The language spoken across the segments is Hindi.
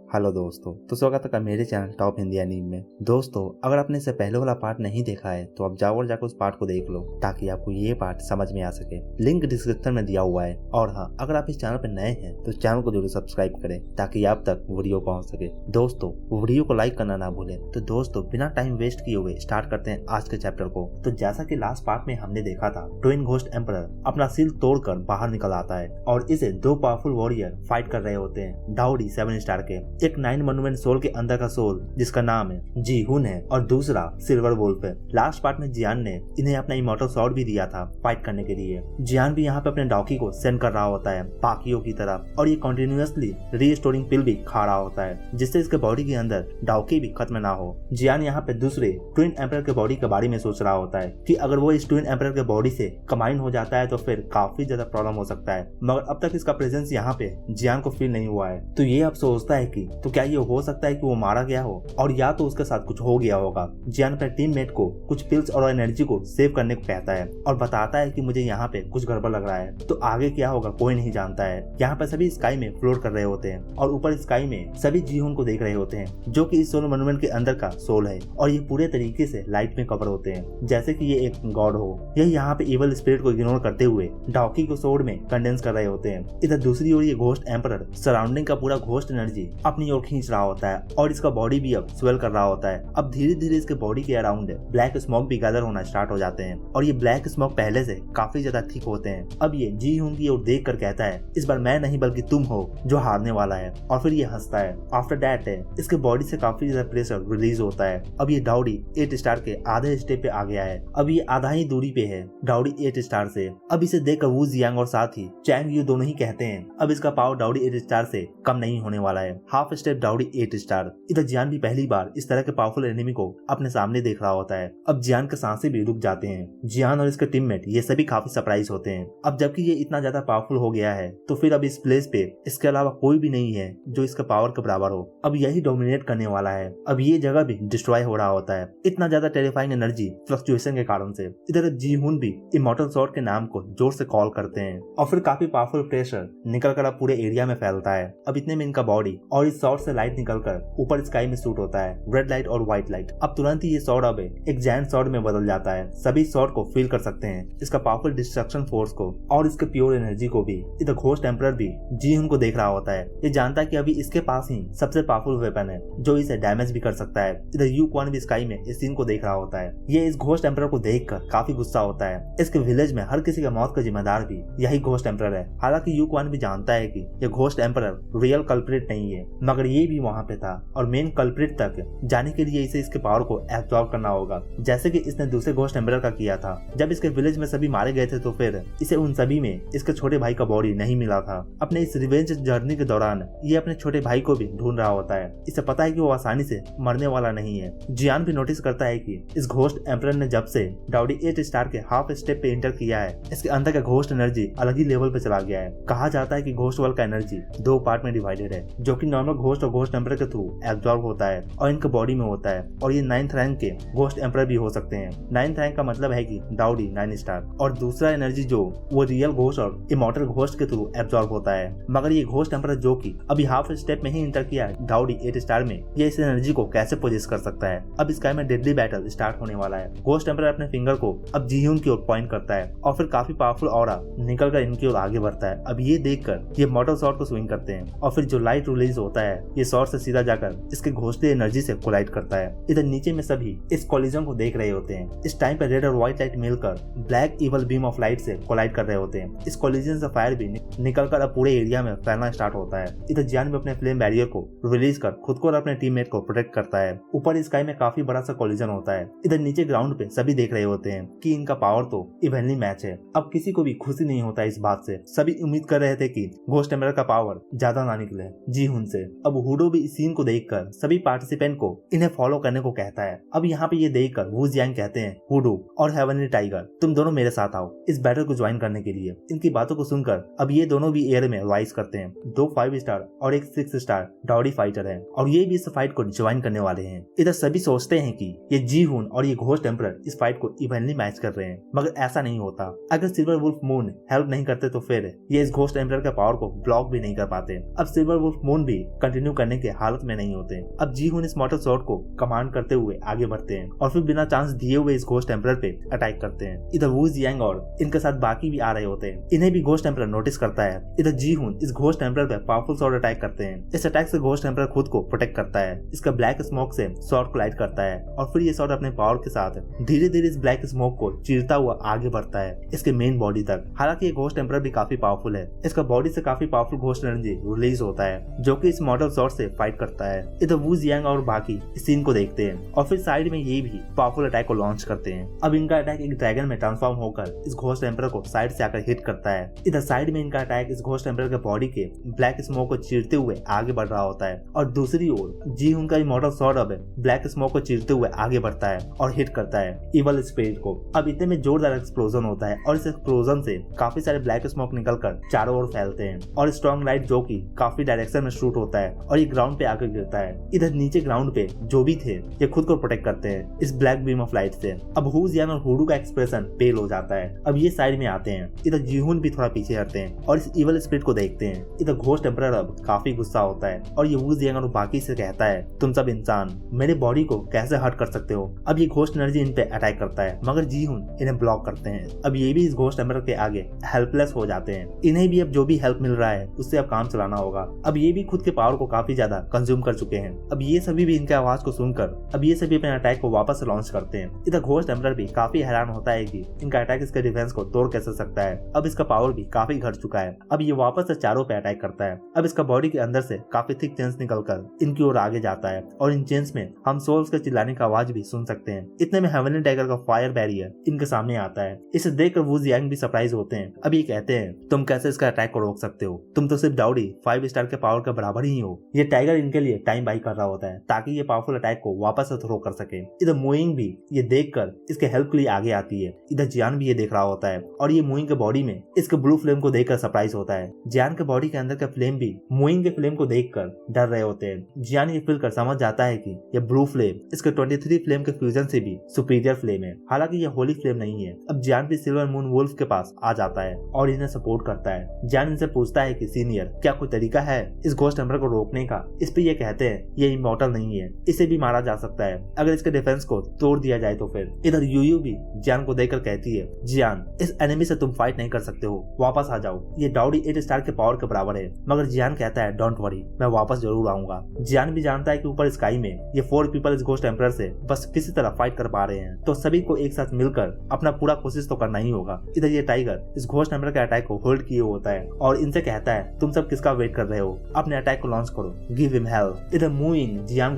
हेलो दोस्तों, तो स्वागत है मेरे चैनल टॉप हिंदी एनीमे में। दोस्तों, अगर आपने इससे पहले वाला पार्ट नहीं देखा है तो आप जाओ और जाकर उस पार्ट को देख लो ताकि आपको ये पार्ट समझ में आ सके। लिंक डिस्क्रिप्शन में दिया हुआ है। और हाँ, अगर आप इस चैनल पर नए हैं तो चैनल को जरूर सब्सक्राइब करें ताकि आप तक वीडियो पहुंच सके। दोस्तों, वीडियो को लाइक करना ना भूलें। तो दोस्तों, बिना टाइम वेस्ट किए हुए स्टार्ट करते हैं आज के चैप्टर को। तो जैसा की लास्ट पार्ट में हमने देखा था, ट्विन घोस्ट एम्परर अपना सील तोड़कर बाहर निकल आता है और इसे दो पावरफुल वॉरियर फाइट कर रहे होते हैं। डाउडी 7 स्टार के एक 9 मोन्यूमेंट सोल के अंदर का सोल जिसका नाम है जी हुन है और दूसरा सिल्वर वुल्फ है। लास्ट पार्ट में जियान ने इन्हें अपना इमॉर्टल स्वॉर्ड भी दिया था फाइट करने के लिए। जियान भी यहाँ पे अपने डॉकी को सेंड कर रहा होता है बाकियों की तरह और ये कंटिन्यूअसली रीस्टोरिंग पिल भी खा रहा होता है जिससे इसके बॉडी के अंदर डॉकी भी खत्म ना हो। जियान यहाँ पे दूसरे ट्विन एम्परर के बॉडी के बारे में सोच रहा होता है कि अगर वो इस ट्विन एम्परर के बॉडी से कंबाइन हो जाता है तो फिर काफी ज्यादा प्रॉब्लम हो सकता है, मगर अब तक इसका प्रेजेंस यहाँ पे जियान को फील नहीं हुआ है। तो ये अब सोचता है कि तो क्या ये हो सकता है कि वो मारा गया हो और या तो उसके साथ कुछ हो गया होगा। जियान अपने टीममेट को कुछ पिल्स और एनर्जी को सेव करने को कहता है और बताता है कि मुझे यहाँ पे कुछ गड़बड़ लग रहा है। तो आगे क्या होगा कोई नहीं जानता है। यहाँ पे सभी स्काई में फ्लोट कर रहे होते हैं और ऊपर स्काई में सभी जीहुन को देख रहे होते हैं जो कि इस सोल मोन्यूमेंट के अंदर का सोल है और ये पूरे तरीके से लाइट में कवर होते हैं जैसे कि ये एक गॉड हो। यह यहाँ पे इवल स्पिरिट को इग्नोर करते हुए डॉकी को सोर्ड में कंडेंस कर रहे होते हैं। इधर दूसरी ओर ये घोस्ट एम्परर सराउंडिंग का पूरा घोस्ट एनर्जी अपनी ओर खींच रहा होता है और इसका बॉडी भी अब स्वेल कर रहा होता है। अब धीरे धीरे इसके बॉडी के अराउंड ब्लैक स्मोक भी गैदर होना स्टार्ट हो जाते हैं और ये ब्लैक स्मोक पहले से काफी ज्यादा थिक होते हैं। अब ये जी हुन की ओर देख कर कहता है इस बार मैं नहीं बल्कि तुम हो जो हारने वाला है और फिर ये हंसता है। आफ्टर दैट इसके बॉडी से काफी ज्यादा प्रेशर रिलीज होता है। अब ये डाउडी 8 स्टार के आधे स्टेप पे आ गया है। अब ये आधा ही दूरी पे है डाउडी 8 स्टार से। अब इसे देखकर वू जियांग और साथ ही चैंग यू दोनों ही कहते हैं अब इसका पावर डाउडी 8 स्टार से कम नहीं होने वाला है। हाफ स्टेप डाउडी 8 स्टार। इधर जियान भी पहली बार इस तरह के पावरफुल एनिमी को अपने सामने देख रहा होता है। अब जियान के सांसें भी रुक जाते हैं। जियान और इसके टीममेट ये सभी काफी सरप्राइज होते हैं। अब जबकि ये इतना ज्यादा पावरफुल हो गया है तो फिर अब इस प्लेस पे इसके अलावा कोई भी नहीं है जो इसके पावर के बराबर हो। अब यही डोमिनेट करने वाला है। अब ये जगह भी डिस्ट्रॉय हो रहा होता है इतना ज्यादा टेरिफाइंग एनर्जी फ्लक्चुएशन के कारण से। इधर जी हुन भी इमॉर्टल स्वॉर्ड के नाम को जोर से कॉल करते हैं और फिर काफी पावरफुल प्रेशर निकल कर अब पूरे एरिया में फैलता है। अब इतने में इनका बॉडी और इस स्वॉर्ड से लाइट निकलकर ऊपर स्काई में शूट होता है, रेड लाइट और व्हाइट लाइट। अब तुरंत ही ये स्वॉर्ड अब एक जायंट स्वॉर्ड में बदल जाता है। सभी स्वॉर्ड को फील कर सकते हैं इसका पावरफुल डिस्ट्रक्शन फोर्स को और इसके प्योर एनर्जी को भी। इधर घोस्ट एम्परर भी जी हुन को देख रहा होता है। ये जानता है कि अभी इसके पास ही सबसे पावरफुल वेपन है जो इसे डैमेज भी कर सकता है। इधर यू क्वान भी स्काई में इस सीन को देख रहा होता है। ये इस घोस्ट एम्परर को देखकर काफी गुस्सा होता है। इसके विलेज में हर किसी के मौत का जिम्मेदार भी यही घोस्ट एम्परर है। हालांकि यू क्वान भी जानता है कि ये घोस्ट एम्परर रियल कल्प्रिट नहीं है, मगर ये भी वहाँ पे था और मेन कल्प्रिट तक जाने के लिए इसे इसके पावर को एब्जॉर्ब करना होगा जैसे कि इसने दूसरे घोस्ट एम्परर का किया था। जब इसके विलेज में सभी मारे गए थे तो फिर इसे उन सभी में इसके छोटे भाई का बॉडी नहीं मिला था। अपने इस रिवेंज जर्नी के दौरान ये अपने छोटे भाई को भी ढूंढ रहा होता है। इसे पता है कि वो आसानी से मरने वाला नहीं है। जियान भी नोटिस करता है कि इस घोस्ट एम्परर ने जब से डाउडी 8 स्टार के हाफ स्टेप पे एंटर किया है इसके अंदर का घोस्ट एनर्जी अलग ही लेवल पे चला गया है। कहा जाता है कि घोस्ट वर्ल्ड का एनर्जी 2 पार्ट में डिवाइडेड है जो कि नॉर्मल घोस्ट और घोस्ट एम्परर के थ्रू एब्जॉर्ब होता है और इनके बॉडी में होता है और ये 9th रैंक के घोस्ट एम्परर भी हो सकते हैं। 9th रैंक का मतलब है कि डाउडी 9 स्टार और दूसरा एनर्जी जो वो रियल घोस्ट और इमॉर्टल घोस्ट के थ्रू एब्जॉर्ब होता है। मगर ये घोस्ट एम्परर जो कि अभी हाफ स्टेप में ही इंटर किया है डाउडी 8 स्टार में, ये इस एनर्जी को कैसे पोजेस कर सकता है। अब स्काई में डेडली बैटल स्टार्ट होने वाला है। घोस्ट एम्परर अपने फिंगर को अब जीहुन की ओर पॉइंट करता है और फिर काफी पावरफुल ऑरा निकल कर इनकी ओर आगे बढ़ता है। अब ये देखकर ये मॉर्टल स्वॉर्ड को स्विंग करते हैं और फिर जो लाइट रिलीज होता है ये स्वॉर्ड से सीधा जाकर इसके घोस्टली एनर्जी से कोलाइड करता है। इधर नीचे में सभी इस कोलिजन को देख रहे होते हैं। इस टाइम पे रेड और व्हाइट लाइट मिलकर black evil beam of light से कोलाइड कर रहे होते हैं। इस कोलिजन से फायर भी निकलकर अब पूरे एरिया में फैलना स्टार्ट होता है। इधर जियान भी अपने फ्लेम बैरियर को रिलीज कर खुद को और अपने टीममेट को प्रोटेक्ट करता है। ऊपर स्काई में काफी बड़ा सा कोलिजन होता है। इधर नीचे ग्राउंड पे सभी देख रहे होते हैं कि इनका पावर तो इवनली मैच है। अब किसी को भी खुशी नहीं होता इस बात से। सभी उम्मीद कर रहे थे कि घोस्ट एम्परर का पावर ज्यादा ना निकले जी हुन से। अब हुडो भी इस सीन को देखकर सभी पार्टिसिपेंट को इन्हें फॉलो करने को कहता है। अब यहाँ पे ये देखकर वू जियांग कहते हैं हुडो और हेवनली टाइगर तुम दोनों मेरे साथ आओ इस बैटल को ज्वाइन करने के लिए। इनकी बातों को सुनकर अब ये दोनों भी एयर में राइज करते हैं। 2 5 स्टार और एक 6 स्टार डाउडी फाइटर है और ये भी इस फाइट को ज्वाइन करने वाले हैं। इधर सभी सोचते हैं कि ये जी हुन और ये घोस्ट एम्परर इस फाइट को इवनली मैच कर रहे हैं, मगर ऐसा नहीं होता। अगर सिल्वर वुल्फ मून हेल्प नहीं करते तो फिर ये इस घोस्ट एम्परर के पावर को ब्लॉक भी नहीं कर पाते। अब सिल्वर वुल्फ मून भी कंटिन्यू करने के हालत में नहीं होते। अब जी हुन इस मॉर्टल स्वॉर्ड को कमांड करते हुए आगे बढ़ते हैं और फिर बिना चांस दिए हुए इस घोस्ट एम्परर पे अटैक करते हैं। इधर वू जियांग और इनके साथ बाकी भी आ रहे होते हैं। इन्हें भी घोस्ट एम्परर नोटिस करता है। इधर जी हुन इस घोस्ट एम्परर पे पावरफुल स्वॉर्ड अटैक करते हैं। इस अटैक से घोस्ट एम्परर खुद को प्रोटेक्ट करता है। इसका ब्लैक स्मोक से स्वॉर्ड को लाइट करता है और फिर ये स्वॉर्ड अपने पावर के साथ धीरे धीरे इस ब्लैक स्मोक को चीरता हुआ आगे बढ़ता है इसके मेन बॉडी तक। हालांकि ये घोस्ट एम्परर भी काफी पावरफुल है। इसका बॉडी से काफी पावरफुल घोस्ट एनर्जी रिलीज होता है जो कि इस मॉर्टल स्वॉर्ड से फाइट करता है। इधर वू जियांग और बाकी इस सीन को देखते हैं और फिर साइड में ये भी पावरफुल अटैक को लॉन्च करते हैं। अब इनका अटैक एक ड्रैगन में ट्रांसफॉर्म होकर इस घोस्ट एम्परर को साइड से आकर हिट करता है। इधर साइड में इनका अटैक इस घोस्ट एम्परर के बॉडी के ब्लैक स्मोक को चीरते हुए आगे बढ़ रहा होता है और दूसरी ओर जी हुन का इमॉर्टल स्वॉर्ड अब ब्लैक स्मोक को चीरते हुए आगे बढ़ता है और हिट करता है इवल स्पिरिट को। अब इतने में जोरदार एक्सप्लोजन होता है और इस एक्सप्लोजन से काफी सारे ब्लैक स्मोक निकलकर चारों ओर फैलते हैं और स्ट्रॉन्ग लाइट जो कि काफी डायरेक्शन में शूट होता है और ये ग्राउंड पे आकर गिरता है। इधर नीचे ग्राउंड पे जो भी थे ये खुद को प्रोटेक्ट करते हैं इस ब्लैक बीम ऑफ लाइट से। अब हू जियांग और हुडू का एक्सप्रेशन पेल हो जाता है। अब ये साइड में आते हैं। इधर जीहुन भी थोड़ा पीछे हटते हैं और इस इवल स्पिरिट को देखते हैं। इधर घोस्ट एम्परर अब काफी गुस्सा होता है और ये वू जियांग और बाकी से कहता है तुम सब इंसान मेरे बॉडी को कैसे हर्ट कर सकते हो। अब ये घोस्ट एनर्जी इन पे अटैक करता है मगर जीहुन इन्हें ब्लॉक करते हैं। अब ये भी इस घोस्ट एम्परर के आगे हेल्पलेस हो जाते हैं। इन्हें भी अब जो भी हेल्प मिल रहा है उससे अब काम चलाना होगा। अब ये भी खुद के पावर को काफी ज्यादा कंज्यूम कर चुके हैं। अब ये सभी भी इनके आवाज को सुनकर अब ये सभी अपने अटैक को वापस लॉन्च करते हैं। इधर घोस्ट एम्परर भी काफी हैरान होता है कि इनका अटैक इसके डिफेंस को तोड़ कैसे सकता है। अब इसका पावर भी काफी घट चुका है। अब ये वापस से चारों पे अटैक करता है। अब इसका बॉडी के अंदर से काफी थिक चेन्स निकलकर इनकी ओर आगे जाता है और इन चेन्स में हम सोल्स के चिल्लाने की आवाज भी सुन सकते हैं। इतने में हेवनली टाइगर का फायर बैरियर इनके सामने आता है। इसे देखकर वू जियांग भी सरप्राइज होते हैं। अब ये कहते हैं तुम कैसे इसका अटैक को रोक सकते हो, तुम तो सिर्फ डाउडी 5 स्टार के पावर के बराबर ही हो। ये टाइगर इनके लिए टाइम बाई कर रहा होता है ताकि ये पावरफुल अटैक को वापस से थ्रो कर सके। इधर मुइंग भी ये देखकर इसके हेल्प के लिए आगे आती है। इधर जियान भी ये देख रहा होता है और ये मुइंग के बॉडी में इसके ब्लू फ्लेम को देखकर सरप्राइज होता है। जियान के बॉडी के अंदर का फ्लेम भी मुइंग के फ्लेम को देखकर डर रहे होते हैं। जियान ये फील कर समझ जाता है कि ये ब्लू फ्लेम इसके 23 फ्लेम के फ्यूजन से भी सुपीरियर फ्लेम है। हालांकि ये होली फ्लेम नहीं है। अब जियान भी सिल्वर मून वुल्फ के पास आ जाता है और इन्हें सपोर्ट करता है। जियान इनसे पूछता है कि सीनियर क्या कोई तरीका है इस घोस्ट एम्परर को रोकने का। इस पे ये कहते हैं ये इमॉर्टल नहीं है, इसे भी मारा जा सकता है अगर इसके डिफेंस को तोड़ दिया जाए तो फिर। इधर यूयू भी जियान को देखकर कहती है जियान इस एनिमी से तुम फाइट नहीं कर सकते हो, वापस आ जाओ। ये डाउडी 8 स्टार के पावर के बराबर है। मगर जियान कहता है डोंट वरी मैं वापस जरूर आऊंगा। जियान भी जानता है कि ऊपर स्काई में ये 4 पीपल इस घोस्ट एम्परर से बस किसी तरह फाइट कर पा रहे हैं तो सभी को एक साथ मिलकर अपना पूरा कोशिश तो करना ही होगा। इधर ये टाइगर इस घोस्ट एम्परर के अटैक को होल्ड किए होता है और इनसे कहता है तुम सब किसका वेट कर रहे हो, अपने अटैक को लॉन्च करो, गिव हिम हेल। इधर मुइंग जियान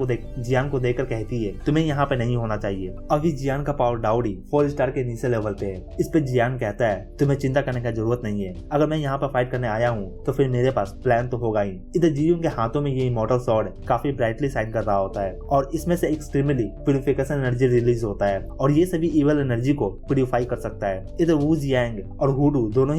को देखकर कहती है तुम्हें यहाँ पे नहीं होना चाहिए। अभी जियान का पावर डाउडी 4 स्टार के नीचे लेवल पे है। इस पे जियान कहता है तुम्हें चिंता करने की जरूरत नहीं है, अगर मैं यहाँ पर फाइट करने आया हूँ तो फिर मेरे पास प्लान तो होगा ही। इधर जियून के हाथों में ये इमॉर्टल स्वॉर्ड काफी ब्राइटली शाइन कर रहा होता है और इसमें से एक्सट्रीमली प्यूरिफिकेशन एनर्जी रिलीज होता है और ये सभी इवल एनर्जी को प्यूरिफाई कर सकता है। इधर वू जियांग और हुडू दोनों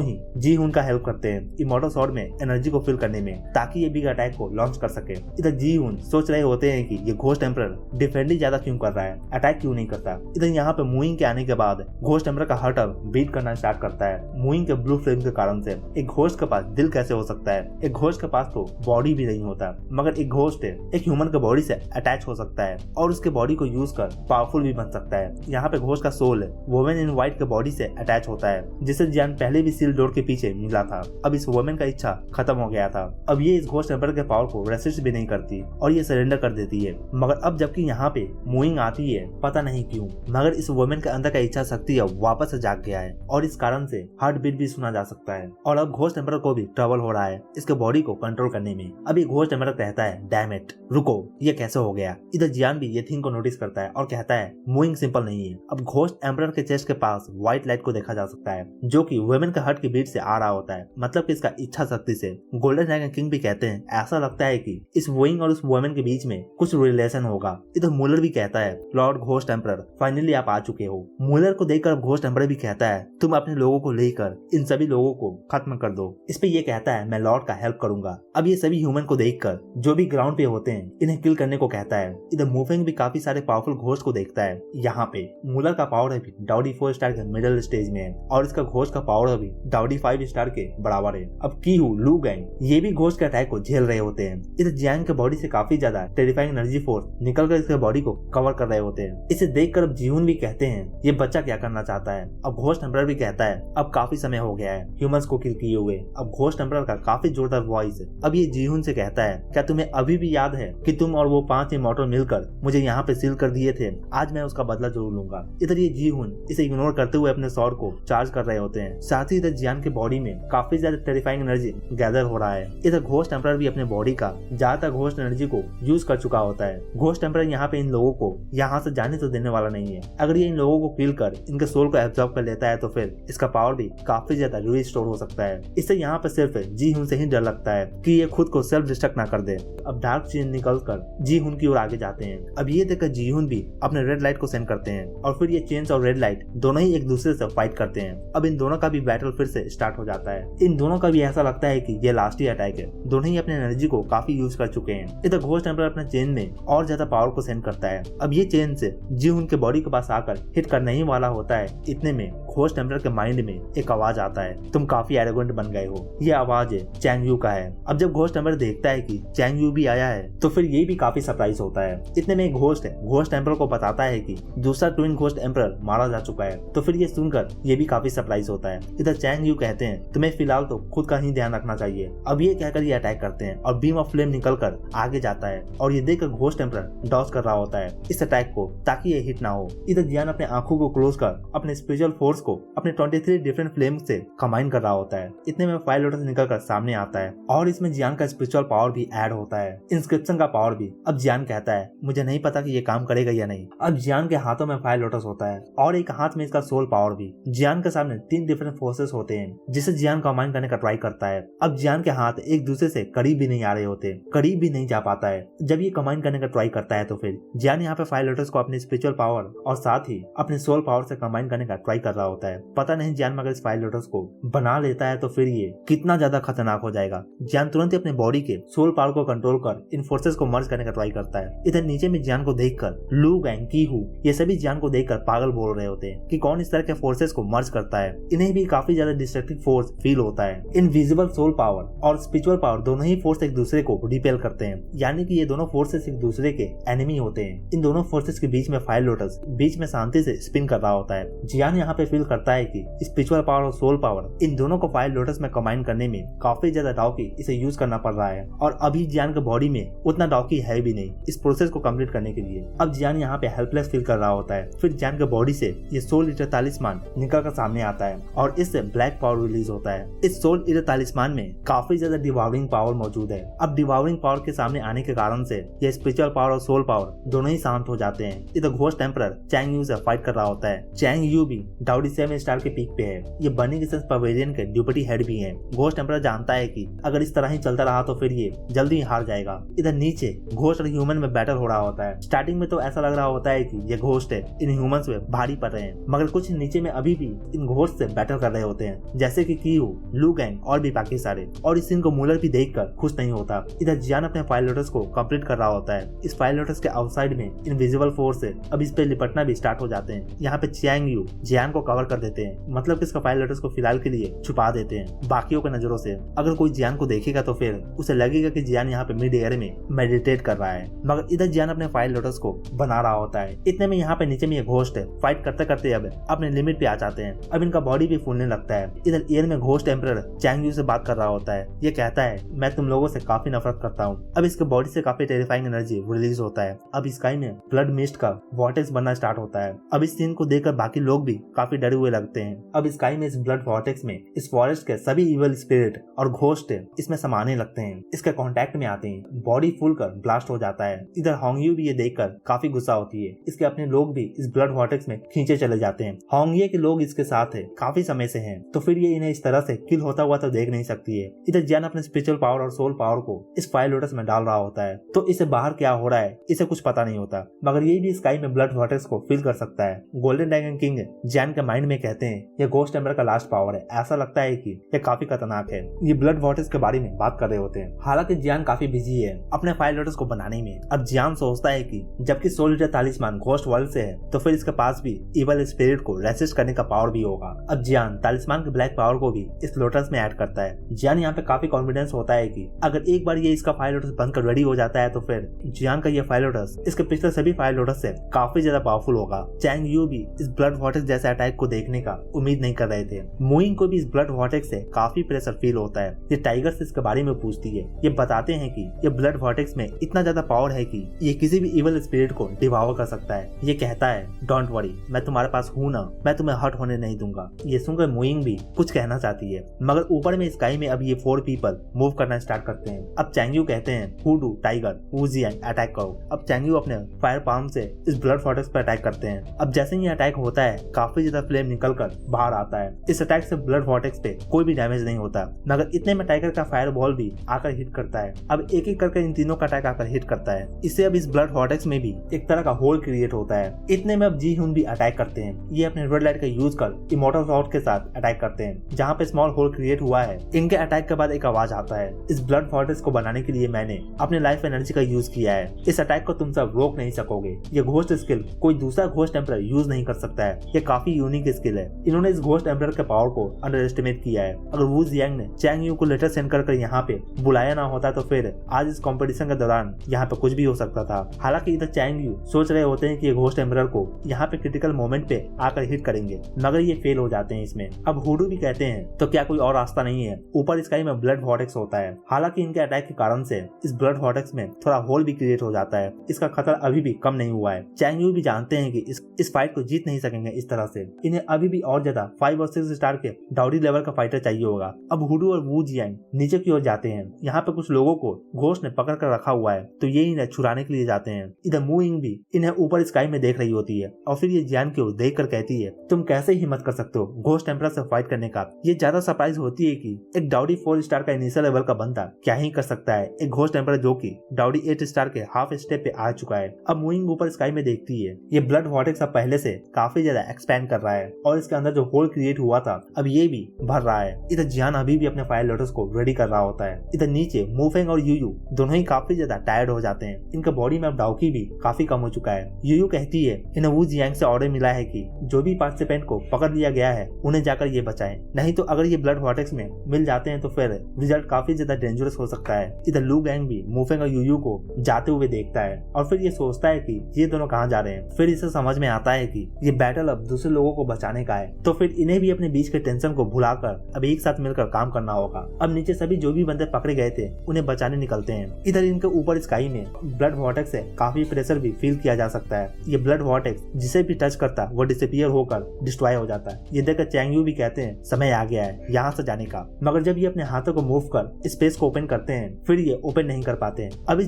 ही जी हुन का हेल्प करते हैं इमॉर्टल स्वॉर्ड में एनर्जी को फिल करने में ताकि ये बिग अटैक को लॉन्च कर सके। इधर जी हुन सोच रहे होते हैं कि ये घोस्ट एम्परर डिफेंड ही ज्यादा क्यों कर रहा है, अटैक क्यों नहीं करता। इधर यहाँ पे मुइंग के आने के बाद घोस्ट एम्परर का हार्ट अब बीट करना स्टार्ट करता है। मुइंग के ब्लू फ्लेम के कारण से एक घोस्ट के पास दिल कैसे हो सकता है, एक घोस्ट के पास तो बॉडी भी नहीं होता मगर एक घोस्ट एक ह्यूमन के बॉडी से अटैच हो सकता है और उसके बॉडी को यूज कर पावरफुल भी बन सकता है। यहाँ पे घोस्ट का सोल वुमेन इन व्हाइट के बॉडी से अटैच होता है जिसे जियान पहले भी सील डोर के पीछे मिला था। अब इस वुमेन का इच्छा खत्म हो गया था। अब ये इस घोस्ट एम्परर के पावर को रेसिस्ट भी नहीं करती और ये सरेंडर कर देती है। मगर अब जबकि यहाँ पे मुइंग आती है पता नहीं क्यों मगर इस वुमेन के अंदर का इच्छा शक्ति अब वापस से जाग गया है और इस कारण से हार्ट बीट भी सुना जा सकता है और अब घोस्ट एम्परर को भी ट्रबल हो रहा है इसके बॉडी को कंट्रोल करने में। अभी घोस्ट एम्परर कहता है डैम इट रुको ये कैसे हो गया। इधर जियान भी ये थिंग को नोटिस करता है और कहता है मुइंग सिंपल नहीं है। अब घोस्ट एम्परर के चेस्ट के पास व्हाइट लाइट को देखा जा सकता है जो कि वुमेन के हार्ट की बीट से आ रहा होता है, मतलब कि इसका इच्छा शक्ति से। गोल्डन ड्रैगन किंग भी कहते हैं ऐसा लगता है कि इस वुइंग और उस वुमेन के बीच में कुछ रिलेशन होगा। इधर मुलर भी कहता है लॉर्ड घोस्ट एम्परर फाइनली आप आ चुके हो। मुलर को देखकर घोस्ट एम्परर भी कहता है तुम अपने लोगों को लेकर इन सभी लोगों को खत्म कर दो। इस पे ये कहता है मैं लॉर्ड का हेल्प करूंगा। अब ये सभी ह्यूमन को देखकर जो भी ग्राउंड पे होते हैं इन्हें किल करने को कहता है। इधर मूविंग भी काफी सारे पावरफुल घोस्ट को देखता है। यहाँ पे मुलर का पावर अभी डाउडी 4 स्टार के मिडिल स्टेज में है और इसका घोस्ट का पावर अभी डाउडी 5 स्टार के बराबर है। अब कीहू लू गैंग ये भी घोस्ट के अटैक अटैक को झेल रहे होते हैं। इधर जियांग के बॉडी से काफी ज्यादा टेरिफाइंग एनर्जी फोर्स निकलकर इसके बॉडी को कवर कर रहे होते हैं। इसे देखकर अब जीहुन भी कहते हैं ये बच्चा क्या करना चाहता है। अब घोस्ट एम्परर भी कहता है अब काफी समय हो गया है ह्यूमंस को किल किए हुए। अब घोस्ट एम्परर का काफी जोरदार वॉइस अब ये जीहुन से कहता है क्या तुम्हें अभी भी याद है कि तुम और वो 5 इमॉर्टल मिलकर मुझे यहाँ पे सील कर दिए थे, आज मैं उसका बदला जरूर लूंगा। इधर ये जीहुन इसे इग्नोर करते हुए अपने स्वॉर्ड को चार्ज कर रहे होते हैं। साथ ही इधर जियान के बॉडी में काफी ज्यादा टेरिफाइंग एनर्जी गैदर हो रहा है। इधर घोस्ट एम्परर भी अपने बॉडी का ज्यादातर घोस्ट एनर्जी को यूज कर चुका होता है। घोस्ट एम्परर यहाँ पे इन लोगों को यहाँ से जाने तो देने वाला नहीं है। अगर ये इन लोगों को किल कर इनके सोल को एब्जॉर्ब कर लेता है तो फिर इसका पावर भी काफी ज्यादा रिस्टोर हो सकता है। इससे यहाँ पे सिर्फ जीहुन से ही डर लगता है कि ये खुद को सेल्फ डिस्ट्रक्ट ना कर दे। अब डार्क चेन निकल कर जीहुन की ओर आगे जाते हैं। अब ये देखकर जीहुन भी अपने रेड लाइट को सेंड करते हैं और फिर ये चेन्स और रेड लाइट दोनों ही एक दूसरे से फाइट करते हैं। अब इन दोनों का भी बैटल फिर से स्टार्ट हो जाता है। इन दोनों का भी ऐसा लगता है कि ये लास्ट ही अटैक है। दोनों ही अपने एनर्जी को काफी यूज कर चुके हैं। इधर घोस्ट एम्परर अपने चेन में और ज्यादा पावर को सेंड करता है। अब ये चेन से जीहुन के बॉडी के पास आकर हिट करने ही वाला होता है। इतने में घोस्ट एम्परर के माइंड में एक आवाज आता है तुम काफी एरोगेंट बन गए हो। ये आवाज चैंग यू का है। अब जब घोस्ट एम्परर देखता है कि चैंग यू भी आया है तो फिर ये भी काफी सरप्राइज होता है। इतने में घोस्ट एम्परर को बताता है कि दूसरा ट्विन घोस्ट एम्परर मारा जा चुका है। तो फिर ये सुनकर ये भी काफी सरप्राइज होता है। इधर चैंग यू कहते हैं तुम्हें फिलहाल तो खुद का ही ध्यान रखना चाहिए। अब ये कहकर ये अटैक करते हैं और बीम ऑफ फ्लेम निकलकर आगे जाता है और ये देखकर घोस्ट एम्परर डॉज कर रहा होता है इस अटैक को ताकि ये हिट ना हो। इधर जियान अपने आंखों को क्लोज कर अपने स्पिरिचुअल फोर्स को अपने 23 डिफरेंट फ्लेम से कंबाइन कर रहा होता है। इतने में फायर लोटस निकलकर सामने आता है और इसमें जियान का स्पिरिचुअल पावर भी ऐड होता है, इंस्क्रिप्शन का पावर भी। अब जियान कहता है मुझे नहीं पता कि ये काम करेगा या नहीं। अब जियान के हाथों में फायर लोटस होता है और एक हाथ में इसका सोल पावर भी। जियान के सामने 3 डिफरेंट फोर्सेस होते हैं जिसे जियान कंबाइन करने का ट्राई करता है। अब जियान के हाथ एक दूसरे से करीब भी नहीं आ रहे होते, करीब भी नहीं जा पाता है। जब ये कंबाइन करने का ट्राई करता है तो फिर जियान यहाँ पे फायर लोटस को अपने स्पिरिचुअल पावर और साथ ही अपने सोल पावर से कंबाइन करने का ट्राई कर रहा होता है। पता नहीं जियान अगर इस फायर लोटस को बना लेता है तो फिर ये कितना ज्यादा खतरनाक हो जाएगा। जियान तुरंत ही अपने बॉडी के सोल पावर को कंट्रोल कर इन फोर्सेस को मर्ज करने का ट्राई करता है। इधर नीचे में जियान को देखकर लू गैंग की हु ये सभी जियान को देखकर पागल बोल रहे होते हैं कि कौन इस तरह के फोर्सेस को मर्ज करता है। इन्हें भी काफी ज्यादा डिस्ट्रक्टिव फोर्स फील होता है। इनविजिबल सोल पावर और स्पिरिचुअल पावर दोनों ही फोर्स एक दूसरे को रिपेल करते हैं, यानी कि ये दोनों फोर्सेस एक दूसरे के एनिमी होते हैं। इन दोनों फोर्सेस के बीच में फायर लोटस बीच में शांति से स्पिन कर रहा होता है। जियान यहाँ पे फील करता है कि स्पिरिचुअल पावर और सोल पावर इन दोनों को फायर लोटस में कंबाइन करने में काफी ज्यादा डाउकी इसे यूज करना पड़ रहा है और अभी जियान के बॉडी में उतना डाउकी है भी नहीं इस प्रोसेस को कंप्लीट करने के लिए। अब जियान यहाँ पे हेल्पलेस फील कर रहा होता है। फिर जियान के बॉडी से ये सोल ईटर तालिस्मान निकल कर सामने आता है और इससे ब्लैक पावर रिलीज होता है। इस सोल ईटर तालिस्मान में काफी ज्यादा डिवावरिंग पावर मौजूद है। अब डिवावरिंग पावर के सामने आने के कारण से ये स्पिरिचुअल पावर और सोल पावर दोनों ही शांत हो जाते हैं। इधर घोस्ट एम्परर चैंग यू से फाइट कर रहा होता है। चैंग यू भी डाउडी 7 स्टार के पीक पे है। ये बनी किसंस पवेलियन के ड्यूटी हेड भी हैं। घोस्ट एम्परर जानता है कि अगर इस तरह ही चलता रहा तो फिर ये जल्दी ही हार जाएगा। इधर नीचे घोस्ट और ह्यूमन में बैटल हो रहा होता है। स्टार्टिंग में तो ऐसा लग रहा होता है कि ये घोस्ट है इन ह्यूमंस में भारी पड़ रहे हैं, मगर कुछ नीचे में अभी भी इन घोस्ट से बैटल कर रहे होते हैं, जैसे कि कीहू, लू गैंग और भी बाकी सारे। और इस सीन को मूलर भी देखकर खुश नहीं होता। इधर जियान अपने फायर लोटस को कंप्लीट कर रहा होता है। इस फायर लोटस के आउटसाइड में इनविजिबल फोर्स है। अब इस पे लिपटना भी स्टार्ट हो जाते हैं। यहाँ पे चैंग यू जियान को कवर कर देते हैं, मतलब कि इसका फायर लोटस को फिलहाल के लिए छुपा देते हैं बाकियों के नजरों से। अगर कोई जियान को देखेगा तो फिर उसे लगेगा कि जियान यहाँ पे मिड एयर में मेडिटेट कर रहा है, मगर इधर जियान अपने फायर लोटस को बना रहा होता है। इतने में यहाँ पे नीचे में ये घोस्ट है फाइट करते करते अब अपने लिमिट पे आ जाते हैं। अब इनका बॉडी भी फूलने लगता है। इधर एयर में घोस्ट एम्परर चैंग यू से बात कर रहा होता है। ये कहता है मैं तुम लोगों से काफी नफरत करता हूँ। अब इसके बॉडी से काफी टेरिफाइंग एनर्जी रिलीज होता है। अब स्काई में ब्लड मिस्ट का वॉर्टेक्स बनना स्टार्ट होता है। अब इस सीन को देखकर बाकी लोग भी काफी डरे हुए लगते हैं। अब स्काई में इस ब्लड वॉर्टेक्स में इस फॉरेस्ट के सभी इवल स्पिरिट और घोस्ट इसमें समाने लगते हैं, इसके कांटेक्ट में आते हैं। बॉडी फूल कर ब्लास्ट हो जाता है। इधर होंगयू भी ये देखकर काफी गुस्सा होती है। इसके अपने लोग भी इस ब्लड वॉर्टेक्स में खींचे चले जाते हैं। होंगये के लोग इसके साथ है काफी समय से हैं, तो फिर ये इन्हें इस तरह से किल होता हुआ तो देख नहीं सकती है। इधर जियान अपने स्पिरिचुअल पावर और सोल पावर को इस फायर लोटस में डाल रहा होता है, तो इसे बाहर क्या हो रहा है इसे कुछ पता नहीं होता, मगर ये भी स्काई में ब्लड वॉर्टेक्स को फील कर सकता है। गोल्डन ड्रैगन किंग जियान के माइंड में कहते हैं ये घोस्ट एम्बर का लास्ट पावर है, ऐसा लगता है कि ये काफी खतरनाक है। ये ब्लड वॉर्टेक्स के बारे में बात कर रहे होते हैं। हालांकि जियान काफी बिजी है अपने फायर लोटस को बनाने में। अब जियान सोचता है कि जबकि सोल ईटर तालिस्मान घोस्ट वर्ल्ड से है तो फिर इसके पास भी इवल स्पिरिट को रेसिस्ट करने का पावर भी होगा। अब जियान तालिस्मान के ब्लैक पावर को भी इस लोटस में ऐड करता है। जियान यहाँ पे काफी कॉन्फिडेंस होता है कि अगर एक बार ये इसका फायर लोटस बनकर रेडी हो जाता है तो फिर जियान का ये फायर लोटस इसके पिछले सभी फायर लोटस से काफी ज्यादा पावरफुल होगा। चैंग यू भी इस ब्लड वॉर्टेक्स जैसे अटैक को देखने का उम्मीद नहीं कर रहे थे। मुइंग को भी इस ब्लड वॉर्टेक्स से काफी प्रेशर फील होता है। ये टाइगर से इसके बारे में पूछती है। ये बताते हैं कि ये ब्लड वॉर्टेक्स में इतना ज्यादा पावर है कि ये किसी भी इवल स्पिरिट को डिवावर कर सकता है। ये कहता है डोंट वरी, मैं तुम्हारे पास हूँ ना, मैं तुम्हें हर्ट होने नहीं दूंगा। ये सुनकर मुइंग भी कुछ कहना चाहती है मगर ऊपर में स्काई में अब ये 4 पीपल मूव करना स्टार्ट करते हैं। अब चैंगयू कहते हैं हुडू, टाइगर, वुजियान अटैक करो। अब चैंगयू अपने फायर पाम से इस ब्लड वॉर्टेक्स पर अटैक करते हैं। अब जैसे ही अटैक होता है काफी ज्यादा फ्लेम निकलकर बाहर आता है। इस अटैक से ब्लड वॉर्टेक्स पे कोई भी डैमेज नहीं होता मगर इतने में टाइगर का फायर बॉल भी आकर हिट करता है। अब एक एक करके इन तीनों का अटैक आकर हिट करता है। इससे अब इस ब्लड वॉर्टेक्स में भी एक तरह का होल क्रिएट होता है। इतने में अब जी हुन भी अटैक करते हैं। ये अपने रेड लाइट का यूज कर इमोर्टल सॉर्ड के साथ अटैक करते हैं जहाँ पे स्मॉल होल क्रिएट हुआ है। इनके अटैक के बाद एक आवाज आता है, इस ब्लड वॉर्टेक्स को बनाने के लिए मैंने अपने लाइफ एनर्जी का यूज किया है। इस अटैक को तुम सब रोक नहीं सकोगे। ये घोस्ट स्किल कोई दूसरा घोस्ट एम्परर यूज नहीं कर सकता है। ये काफी यूनिक स्किल है। इन्होंने इस घोस्ट एम्परर के पावर को अंडर एस्टिमेट किया है। अगर वू जियांग ने चैंग यू को लेटर सेंड कर यहाँ पे बुलाया ना होता तो फिर आज इस कंपटीशन के दौरान यहाँ पे कुछ भी हो सकता था। हालांकि इधर चैंग यू सोच रहे होते हैं कि ये घोस्ट एम्परर को यहाँ पे क्रिटिकल मोमेंट पे आकर हिट करेंगे मगर ये फेल हो जाते हैं इसमें। अब हुडू भी कहते हैं तो क्या कोई और रास्ता नहीं है। ऊपर स्काई में ब्लड वॉर्टेक्स होता है। हालांकि इनके अटैक के कारण से इस ब्लड वॉर्टेक्स में थोड़ा होल भी क्रिएट हो जाता है। इसका खतरा अभी भी कम नहीं हुआ है। चैंग यू भी जानते हैं कि इस फाइट को जीत नहीं सकेंगे इस तरह से। इन्हें अभी भी और ज्यादा 5 और 6 स्टार के डाउडी लेवल का फाइटर चाहिए होगा। अब हुडू और वू जियांग नीचे की ओर जाते हैं। यहाँ पे कुछ लोगों को घोस्ट ने पकड़ कर रखा हुआ है तो ये इन्हें छुड़ाने के लिए जाते हैं। इधर मुइंग भी इन्हें ऊपर स्काई में देख रही होती है और फिर ये जियान की ओर देख कर कहती है तुम कैसे हिम्मत कर सकते हो घोस्ट एम्परर से फाइट करने का। ये ज्यादा सरप्राइज होती है कि एक डाउडी 4 स्टार का इनिशियल लेवल का बंदा क्या ही कर सकता है एक घोस्ट एम्परर जो कि डाउडी 8 स्टार के हाफ स्टेप पे आ चुका है। अब मुइंग ऊपर स्काई में देखती है ये ब्लड वॉर्टेक्स अब पहले से काफी ज्यादा एक्सपैंड कर रहा है और इसके अंदर जो होल क्रिएट हुआ था अब ये भी भर रहा है। इधर जियान अभी भी अपने फायर लोटस को रेडी कर रहा होता है। इधर नीचे मुफेंग और यूयू दोनों ही काफी ज्यादा टायर्ड हो जाते हैं। इनके बॉडी में अब डाउकी भी काफी कम हो चुका है। यूयू कहती है इन्हें वू जियांग से ऑर्डर मिला है कि जो भी पार्टिसिपेंट को पकड़ लिया गया है उन्हें जाकर ये बचाएं, नहीं तो अगर ये ब्लड वॉर्टेक्स में मिल जाते हैं तो फिर रिजल्ट काफी ज्यादा डेंजरस हो सकता है। इधर लू गैंग भी मुफेंग और यूयू को जाते हुए देखता है और फिर ये सोचता है कि ये दोनों कहाँ जा रहे हैं। फिर इसे समझ में आता है कि ये बैटल अब दूसरे लोगों को बचाने का है तो फिर इन्हें भी अपने बीच के टेंशन को भुलाकर अब एक साथ मिलकर काम करना होगा। अब नीचे सभी जो भी बंदे पकड़े गए थे उन्हें बचाने निकलते हैं। इधर इनके ऊपर स्काई में ब्लड वॉर्टेक्स से काफी प्रेशर भी फील किया जा सकता है। ये ब्लड वॉर्टेक्स जिसे भी टच करता वो डिसअपीयर होकर डिस्ट्रॉय हो जाता है। ये देखकर चैंग यू भी कहते हैं समय आ गया है यहाँ से जाने का मगर जब ये अपने हाथों को मूव कर स्पेस को ओपन करते हैं फिर ये ओपन नहीं कर पाते हैं। अब इस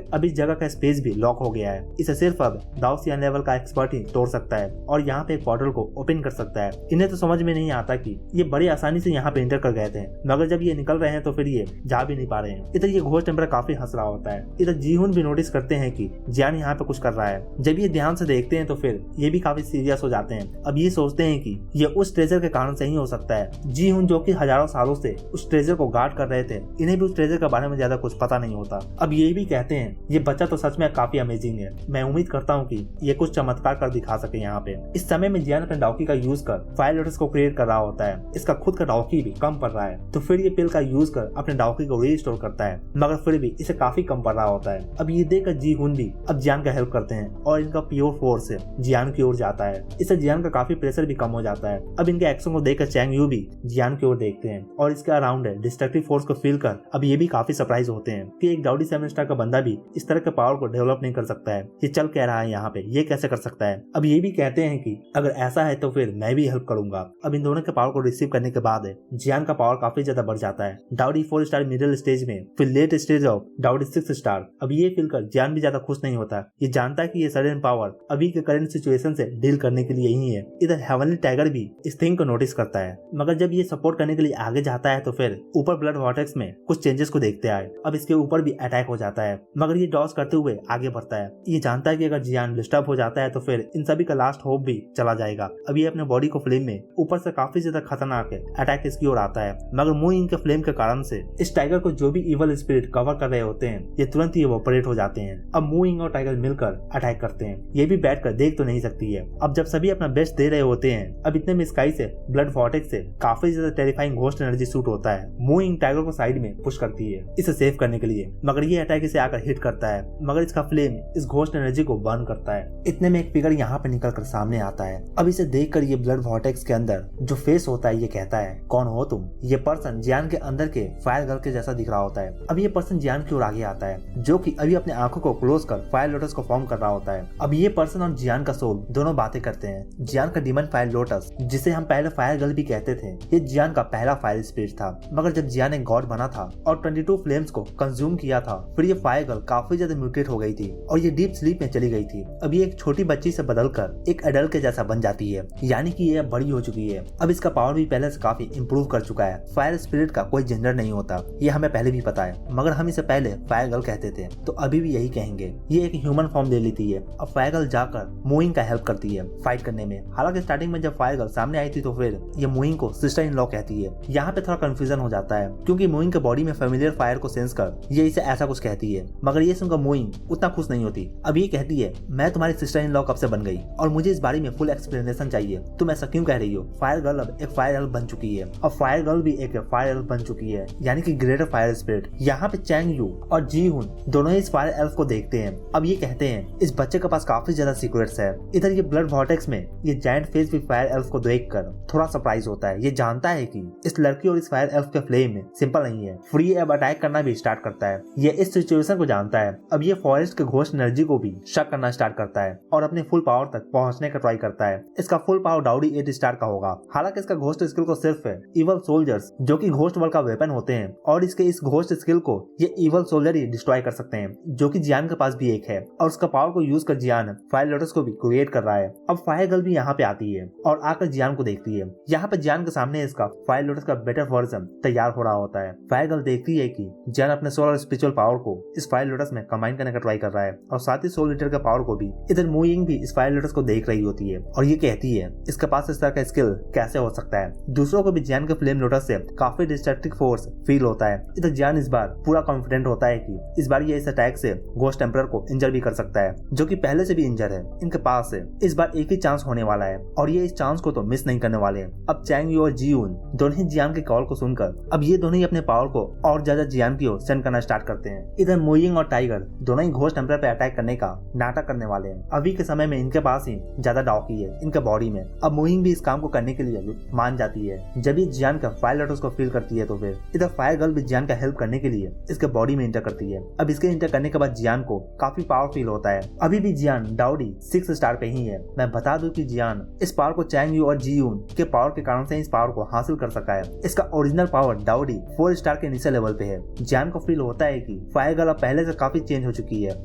जगह का स्पेस भी लॉक हो गया है। इसे सिर्फ अब दाओसियान लेवल का एक्सपर्ट ही तोड़ सकता है और यहाँ पे एक पोर्टल को ओपन कर सकता है। इन्हें तो समझ में नहीं आता कि ये बड़ी आसानी से यहाँ पे इंटर कर गए थे मगर जब ये निकल रहे हैं तो फिर ये जा भी नहीं पा रहे हैं। इधर ये घोस्ट एम्परर काफी हंस रहा होता है। इधर जीहुन भी नोटिस करते हैं कि जियान यहाँ पे कुछ कर रहा है। जब ये ध्यान से देखते हैं तो फिर ये भी काफी सीरियस हो जाते हैं। अब ये सोचते हैं कि ये उस ट्रेजर के कारण से ही हो सकता है। जीहुन जो कि हजारों सालों से उस ट्रेजर को गार्ड कर रहे थे इन्हें भी उस ट्रेजर के बारे में ज्यादा कुछ पता नहीं होता। अब ये भी कहते हैं ये बच्चा तो सच में काफी अमेजिंग है। मैं उम्मीद करता हूँ कि ये कुछ चमत्कार कर दिखा सके यहाँ पे। इस समय में जियान अपने डाउकी का यूज कर फायर लोटस को क्रिएट कर रहा होता है। इसका खुद का डाउकी भी कम पड़ रहा है तो फिर ये पिल का यूज कर अपने डाउकी को रीस्टोर करता है मगर फिर भी इसे काफी कम पड़ रहा होता है। अब ये देखकर जी हुन भी अब जियान का हेल्प करते हैं और इनका प्योर फोर्स से जियान की ओर जाता है। इससे जियान का काफी प्रेशर भी कम हो जाता है। अब इनके एक्शन को देखकर चैंग यू भी जियान की ओर देखते हैं और इसके अराउंड डिस्ट्रक्टिव फोर्स को फील कर अब ये भी काफी सरप्राइज होते हैं कि एक डाउडी 7 स्टार का बंदा भी इस तरह के पावर को डेवलप नहीं कर सकता है। ये चल कह रहा है यहाँ पे, ये कैसे कर सकता है। अब ये भी कहते हैं कि अगर ऐसा है तो फिर मैं भी हेल्प करूंगा। अब इन दोनों के पावर को रिसीव करने के बाद जियान का पावर काफी ज्यादा बढ़ जाता है। डाउडी 4 स्टार मिडिल स्टेज में फिर लेट स्टेज ऑफ डाउडी 6 स्टार। अब ये फील कर जियान भी ज्यादा खुश नहीं होता। ये जानता है कि ये सडन पावर अभी के करंट सिचुएशन से डील करने के लिए ही है। इधर हेवनली टाइगर भी इस थिंग को नोटिस करता है मगर जब ये सपोर्ट करने के लिए आगे जाता है तो फिर ऊपर ब्लड वॉर्टेक्स में कुछ चेंजेस को देखते आए। अब इसके ऊपर भी अटैक हो जाता है मगर ये डॉज करते हुए आगे बढ़ता है। ये जानता है कि अगर जियान डिस्टर्ब हो जाता है तो फिर इन सभी का लास्ट होप भी चला जाएगा। अब ये अपने बॉडी को फ्लेम में ऊपर से काफी ज्यादा खतरनाक अटैक इसकी ओर आता है, मगर मू इंग के फ्लेम के कारण से इस टाइगर को जो भी इवल स्पिरिट कवर कर रहे होते हैं ये तुरंत ही इवोपरेट हो जाते हैं। अब मू इंग और टाइगर मिलकर अटैक करते हैं। ये भी बैठकर देख तो नहीं सकती है। अब जब सभी अपना बेस्ट दे रहे होते हैं, अब इतने में स्काई से ब्लड वॉर्टेक्स से काफी ज्यादा टेरिफाइंग घोस्ट एनर्जी शूट होता है। मू इंग टाइगर को साइड में पुश करती है इसे सेव करने के लिए, मगर ये अटैक इसे आकर हिट करता है, मगर इसका फ्लेम इस घोस्ट एनर्जी को बर्न करता है। इतने में एक फिगर यहाँ पे निकल कर सामने आता है। अब इसे देखकर ये ब्लड वॉर्टेक्स के अंदर जो फेस होता है ये कहता है, कौन हो तुम? ये पर्सन जियान के अंदर के फायर गर्ल के जैसा दिख रहा होता है। अब ये पर्सन जियान की ओर आगे आता है, जो कि अभी अपने आंखों को क्लोज कर फायर लोटस को फॉर्म कर रहा होता है। अब ये पर्सन और जियान का सोल दोनों बातें करते हैं। जियान का डीमन फायर लोटस, जिसे हम पहले फायर गर्ल भी कहते थे, ये जियान का पहला फायर स्पिरिट था, मगर जब जियान एक गॉड बना था और 22 फ्लेम्स को कंज्यूम किया था, फिर ये फायर गर्ल काफी ज्यादा म्यूटेट हो गई थी और ये डीप स्लीप में चली गई थी। अब ये एक छोटी बच्ची से बदलकर एक एडल्ट के जैसा बन जाती है, यानी कि ये बड़ी हो चुकी है। अब इसका पावर भी पहले से काफी इंप्रूव कर चुका है। फायर स्पिरिट का कोई जेंडर नहीं होता, ये हमें पहले भी पता है, मगर हम इसे पहले फायर गर्ल कहते थे, तो अभी भी यही कहेंगे। ये एक ह्यूमन फॉर्म ले लेती है। अब फायर गर्ल जाकर मूइंग का हेल्प करती है फाइट करने में। हालांकि स्टार्टिंग में जब फायर गर्ल सामने आई थी तो फिर ये मूइंग को सिस्टर इन लॉ कहती है। यहाँ पे थोड़ा कंफ्यूजन हो जाता है, क्योंकि मूइंग के बॉडी में फेमिलियर फायर को सेंस कर ये इसे ऐसा कुछ कहती है, मगर ये सुनकर मूइंग उतना खुश नहीं होती। अब ये कहती है, मैं तुम्हारी सिस्टर इन लॉ कब से बन गई और मुझे इस बारे में फुल एक्सप्लेनेशन चाहिए, तुम ऐसा क्यों कह रही हो? फायर गर्ल अब एक फायर एल्फ बन चुकी है। अब फायर गर्ल भी एक फायर एल्फ बन चुकी है, यानी कि ग्रेटर फायर स्पिरिट। यहाँ पे चैंग यू और जी हुन दोनों ही इस फायर एल्फ को देखते हैं। अब ये कहते हैं, इस बच्चे के पास काफी ज्यादा सीक्रेट्स है। इधर ये ब्लड वॉर्टेक्स में ये जायंट फेस भी फायर एल्फ को देखकर थोड़ा सरप्राइज होता है। ये जानता है कि इस लड़की और इस फायर एल्फ के फ्लेम में सिंपल नहीं है। फिर ये अब अटैक करना भी स्टार्ट करता है। ये इस सिचुएशन को जानता है। अब ये फॉरेस्ट के घोस्ट एनर्जी को भी शक करना स्टार्ट करता है और अपने फुल पावर तक पहुंचने का ट्राई करता है। इसका फुल पावर डाउडी 8 स्टार का होगा। हालांकि इसका घोस्ट स्किल को सिर्फ इवल सोल्जर्स, जो कि घोस्ट वर्ल्ड का वेपन होते हैं, और इसके इस घोस्ट स्किल को ये इवल सोल्जर ही डिस्ट्रॉय कर सकते हैं, जो कि जियान के पास भी एक है। और उसका पावर को यूज कर जियान फायर लोटस को भी क्रिएट कर रहा है। अब फायर गर्ल भी यहाँ पे आती है और आकर जियान को देखती है। यहाँ पे जियान के सामने इसका फायर लोटस का बेटर वर्जन तैयार हो रहा होता है। फायर गर्ल देखती है कि जियान अपने सोल और स्पिरिचुअल पावर को इस फायर लोटस में कंबाइन करने का ट्राई कर रहा है, और साथ ही सोल लीटर के पावर को भी। इधर मूइंग भी इस फायर लोटस को देख रही होती है और ये कहती है, इसके पास इस तरह का स्किल कैसे हो सकता है? दूसरों को भी जियान के फ्लेम लोटस से काफी डिस्ट्रक्टिव फोर्स फील होता है। इधर जियान इस बार पूरा कॉन्फिडेंट होता है कि इस बार ये इस अटैक से घोस्ट टेम्परर को इंजर भी कर सकता है, जो कि पहले से भी इंजर है। इनके पास है इस बार एक ही चांस होने वाला है और ये इस चांस को तो मिस नहीं करने वाले हैं। अब चैंग यू और जीउन दोनों ही जियान के कॉल को सुनकर अब ये दोनों ही अपने पावर को और ज्यादा जियान की ओर सेंड करना स्टार्ट करते हैं। इधर मूइंग और टाइगर दोनों ही घोस्ट टेम्परर पे अटैक करने का नाटक करने वाले हैं। अभी के समय में इनके पास ही ज्यादा डाउकी है इनके बॉडी में। अब मूइंग भी इस काम को करने के लिए मान जाती है। जब ये जियान का फायर लोटस को फील करती है तो फिर इधर फायर गर्ल भी जियान का हेल्प करने के लिए इसके बॉडी में इंटर करती है। अब इसके इंटर करने के बाद जियान को काफी पावर फील होता है। अभी भी जियान डाउडी 6 स्टार पे ही है। मैं बता दूं कि जियान इस पावर को चैंग यू और जीयून के पावर के कारण से इस पावर को हासिल कर सका है। इसका ओरिजिनल पावर डाउडी 4 स्टार के नीचे लेवल पे है। जियान को फील होता है कि फायर गर्ल अब पहले से काफी चेंज हो चुकी है।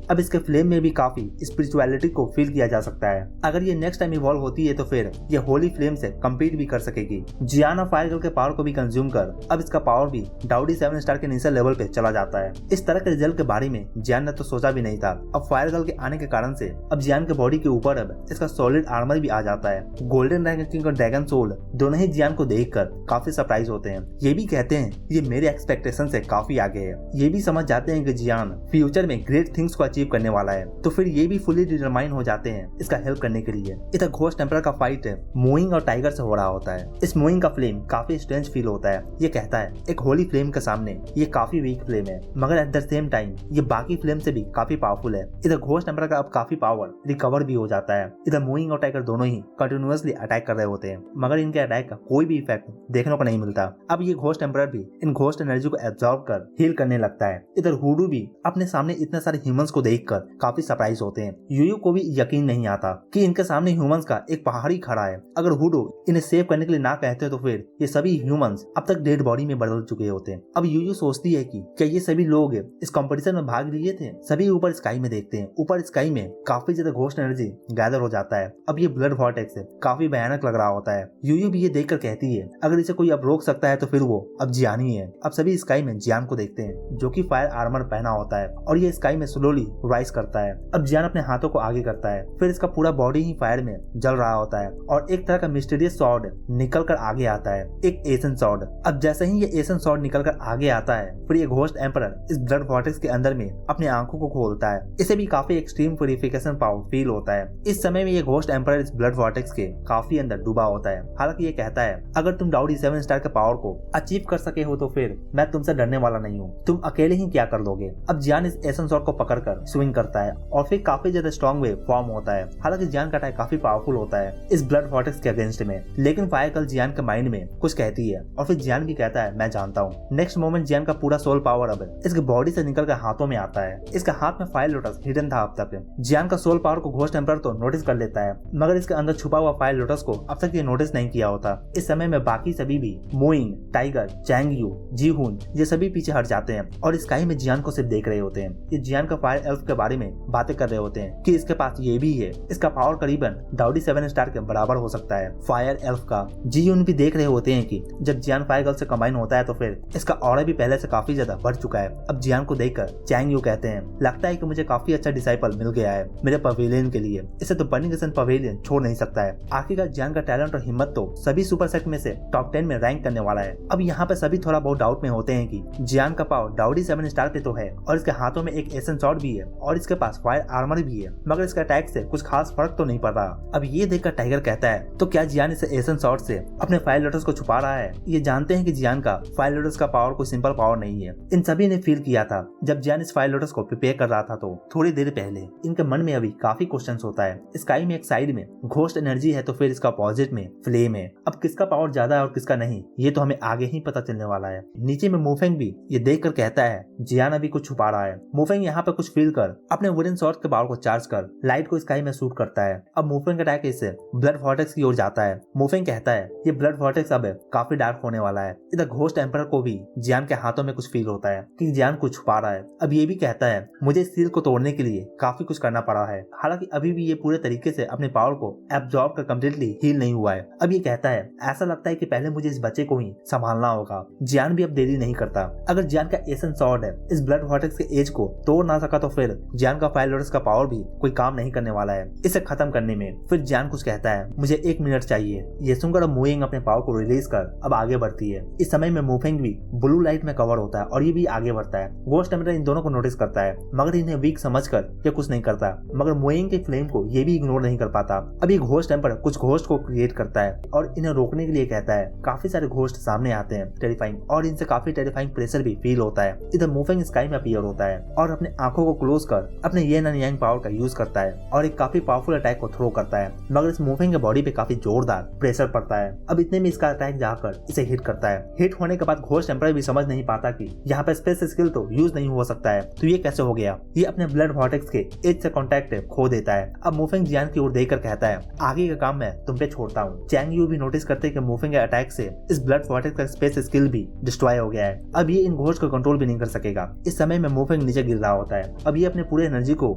अब इसके फ्लेम में भी काफी स्पिरिचुअलिटी को फील किया जा सकता है। अगर ये नेक्स्ट टाइम इवॉल्व होती है तो फिर ये होली फ्लेम से कम्पीट भी कर सकेगी। जियान और फायर गर्ल के पावर को भी कंज्यूम कर अब इसका पावर भी डाउडी 7 स्टार के नीचे लेवल पे चला जाता है। इस तरह के रिजल्ट के बारे में जियान ने तो सोचा भी नहीं था। अब फायर गर्ल के आने के कारण से अब जियान के बॉडी के ऊपर अब इसका सॉलिड आर्मर भी आ जाता है। गोल्डन ड्रैगन किंग और ड्रैगन सोल दोनों ही जियान को देखकर काफी सरप्राइज होते हैं। ये भी कहते हैं ये मेरे एक्सपेक्टेशन से काफी आगे है। ये भी समझ जाते हैं कि जियान फ्यूचर में ग्रेट थिंग्स को अचीव करने वाला है, तो फिर ये भी फुली डिटरमाइन हो जाते हैं इसका हेल्प करने के लिए। इधर घोस्ट टेम्परर का फाइट मूइंग और टाइगर से हो रहा होता है। इस मूइंग का फ्लेम काफी स्ट्रेंज फील होता है। ये कहता है एक होली फ्लेम के सामने ये काफी वीक फ्लेम है, मगर एट द सेम टाइम ये बाकी फ्लेम से भी काफी पावरफुल है। इधर घोस्ट टेम्परर का अब काफी पावर रिकवर भी हो जाता है। इधर मूइंग और टाइगर दोनों ही कंटिन्यूअसली अटैक कर रहे होते हैं, मगर इनके अटैक का कोई भी इफेक्ट देखने को नहीं मिलता। अब ये घोस्ट टेम्परर भी इन घोस्ट एनर्जी को एब्जॉर्ब कर हील करने लगता है। इधर हुडू भी अपने सामने इतने सारे ह्यूमंस को देखकर काफी सरप्राइज होते हैं। यूयू को भी यकीन नहीं आता कि इनके सामने ह्यूमंस का एक पहाड़ी खड़ा है। अगर हुडू इन्हें सेव करने के लिए ना कहते तो फिर ये सभी ह्यूमंस अब तक डेड बॉडी में बदल चुके होते हैं। अब यूयू सोचती है कि क्या ये सभी लोग इस कंपटीशन में भाग लिए थे। सभी ऊपर स्काई में देखते हैं। ऊपर स्काई में काफी ज्यादा घोस्ट एनर्जी गैदर हो जाता है। अब ये ब्लड वॉर्टेक्स काफी भयानक लग रहा होता है। यूयू भी ये देखकर कहती है अगर इसे कोई अब रोक सकता है तो फिर वो अब जियान ही है। अब सभी स्काई में जियान को देखते हैं, जो कि फायर आर्मर पहना होता है और ये स्काई में स्लोली राइज करता है। अब जियान अपने हाथों को आगे करता है, फिर इसका पूरा बॉडी ही फायर में जल रहा होता है है और एक तरह का मिस्टीरियस सॉर्ड निकल कर आगे आता है, एक एसन सॉर्ड। अब जैसे ही ये एसन सॉर्ड निकल कर आगे आता है, फिर ये घोस्ट एम्परर इस ब्लड वॉर्टेक्स के अंदर में अपनी आंखों को खोलता है। इसे भी काफी एक्सट्रीम प्यूरिफिकेशन पावर फील होता है। इस समय में ये घोस्ट एम्परर इस ब्लड वॉर्टेक्स के काफी अंदर डूबा होता है। हालांकि ये कहता है, अगर तुम डाउडी 7 स्टार के पावर को अचीव कर सके हो तो फिर मैं तुमसे डरने वाला नहीं हूँ, तुम अकेले ही क्या कर लोगे। अब जियान इस एसन सॉर्ड को पकड़कर स्विंग करता है और फिर काफी ज्यादा स्ट्रॉन्ग वेव फॉर्म होता है। हालांकि जियान का अटैक काफी पावरफुल होता है इस ब्लड वॉर्टेक्स के अगेंस्ट में, लेकिन फायर गर्ल जियान के माइंड में कुछ कहती है और फिर जियान भी कहता है मैं जानता हूँ। नेक्स्ट मोमेंट जियान का पूरा सोल पावर अब इसके बॉडी से निकल कर हाथों में आता है। इसके हाथ में फायर लोटस हिडन था अब तक। जियान का सोल पावर को घोस्ट एम्परर तो नोटिस कर लेता है, मगर इसके अंदर छुपा हुआ फायर लोटस को अब तक ये नोटिस नहीं किया होता। इस समय में बाकी सभी भी मोइंग, टाइगर, चैंग यू, जीहुन ये सभी पीछे हट जाते हैं और स्काई में जियान को सिर्फ देख रहे होते हैं। ये जियान का फायर एल्फ के बारे में बातें कर रहे होते हैं कि इसके पास ये भी है, इसका पावर करीबन डाउडी 7 स्टार के बराबर हो सकता है फायर एल्फ का। जीहुन भी देख रहे होते हैं कि जब जियान फायर गर्ल से कंबाइन होता है तो फिर इसका ऑरा भी पहले से काफी ज्यादा बढ़ चुका है। अब जियान को देखकर चैंग यू कहते हैं, लगता है कि मुझे काफी अच्छा डिसाइपल मिल गया है मेरे पवेलियन के लिए, इसे तो बर्निंग सन पवेलियन छोड़ नहीं सकता है। आखिरकार जियान का टैलेंट और हिम्मत तो सभी सुपर सेट में से टॉप 10 में रैंक करने वाला है। अब यहाँ पे सभी थोड़ा बहुत डाउट में होते हैं कि जियान का पावर डाउडी 7 स्टार पे तो है और इसके हाथों में एक एसन सॉर्ड भी है और इसके पास फायर आर्मर भी है, मगर इसका अटैक से कुछ खास फर्क तो नहीं पड़ रहा। अब ये देखकर टाइगर कहता है, तो क्या जियान इस एसन सॉर्ड से अपने फायर लोटस को छुपा रहा है। ये जानते हैं कि जियान का फायर लोटस का पावर कोई सिंपल पावर नहीं है। इन सभी ने फील किया था जब जियान इस फायर लोटस को प्रिपेयर कर रहा था, तो थोड़ी देर पहले इनके मन में अभी काफी क्वेश्चंस होता है। स्काई में एक साइड में घोस्ट एनर्जी है तो फिर इसका अपोजिट में फ्लेम है। अब किसका पावर ज्यादा है और किसका नहीं, ये तो हमें आगे ही पता चलने वाला है। नीचे में मोफेंग भी ये देख कर कहता है जियान अभी कुछ छुपा रहा है। मोफेंग यहाँ पे कुछ फील कर अपने वुडन सॉर्ड के पावर को चार्ज कर लाइट को स्काई में शूट करता है। अब मोफेंग का अटैक इससे ब्लड वॉर्टेक्स की ओर जाता है। मोफेंग कहता है ये ब्लड वॉर्टेक्स अब काफी डार्क होने वाला है। इधर घोस्ट एम्परर को भी जियान के हाथों में कुछ फील होता है कि जियान कुछ छुपा रहा है। अब ये भी कहता है मुझे इस सील को तोड़ने के लिए काफी कुछ करना पड़ा है, हालांकि अभी भी ये पूरे तरीके से अपने पावर को एब्जॉर्ब कर कम्प्लीटली हील नहीं हुआ है। अब ये कहता है ऐसा लगता है कि पहले मुझे इस बच्चे को ही संभालना होगा। जियान भी अब देरी नहीं करता। अगर जियान का एसन सॉर्ड है इस ब्लड वॉर्टेक्स के एज को तोड़ ना सका तो फिर जियान का फायर लोटस का पावर भी कोई काम नहीं करने वाला है इसे खत्म करने में। फिर जियान कुछ कहता है मुझे 1 मिनट चाहिए। ये सुनकर अब मोइंग अपने पावर को रिलीज कर अब आगे बढ़ती है। इस समय में मोफेंग भी ब्लू लाइट में कवर होता है और ये भी आगे बढ़ता है। घोस्ट एम्परर इन दोनों को नोटिस करता है, मगर इन्हें वीक समझकर ये कुछ नहीं करता, मगर मोइंग के फ्लेम को ये भी इग्नोर नहीं कर पाता। अब ये घोस्ट एम्परर कुछ घोस्ट को क्रिएट करता है और इन्हें रोकने के लिए कहता है। काफी सारे घोस्ट सामने आते हैं टेरिफाइंग, और इनसे काफी टेरिफाइंग प्रेशर भी फील होता है। इधर मोफेंग स्काई में अपीयर होता है और अपने आंखों को क्लोज कर अपने येन एंड यांग पावर का यूज करता है और एक काफी पावरफुल अटैक को थ्रो करता है, मगर इस मोफेंग के बॉडी पे काफी जोरदार प्रेशर पड़ता है। अब इतने में इसका अटैक जाकर इसे हिट करता है। हिट होने के बाद घोस्ट एम्परर भी समझ नहीं पाता कि यहाँ पे स्पेस स्किल तो यूज नहीं हो सकता है, तो ये कैसे हो गया। ये अपने ब्लड वॉर्टेक्स के एज से कांटेक्ट खो देता है। अब मोफेंग जियान की ओर देखकर कहता है आगे का काम मैं तुम पे छोड़ता हूँ। चैंग यू भी नोटिस करते कि मोफेंग के अटैक से इस ब्लड वॉर्टेक्स का स्पेस स्किल भी डिस्ट्रॉय हो गया है। अब ये इन घोस्ट को कंट्रोल भी नहीं कर सकेगा। इस समय में मोफेंग नीचे गिर रहा होता है। अब ये अपने पूरे एनर्जी को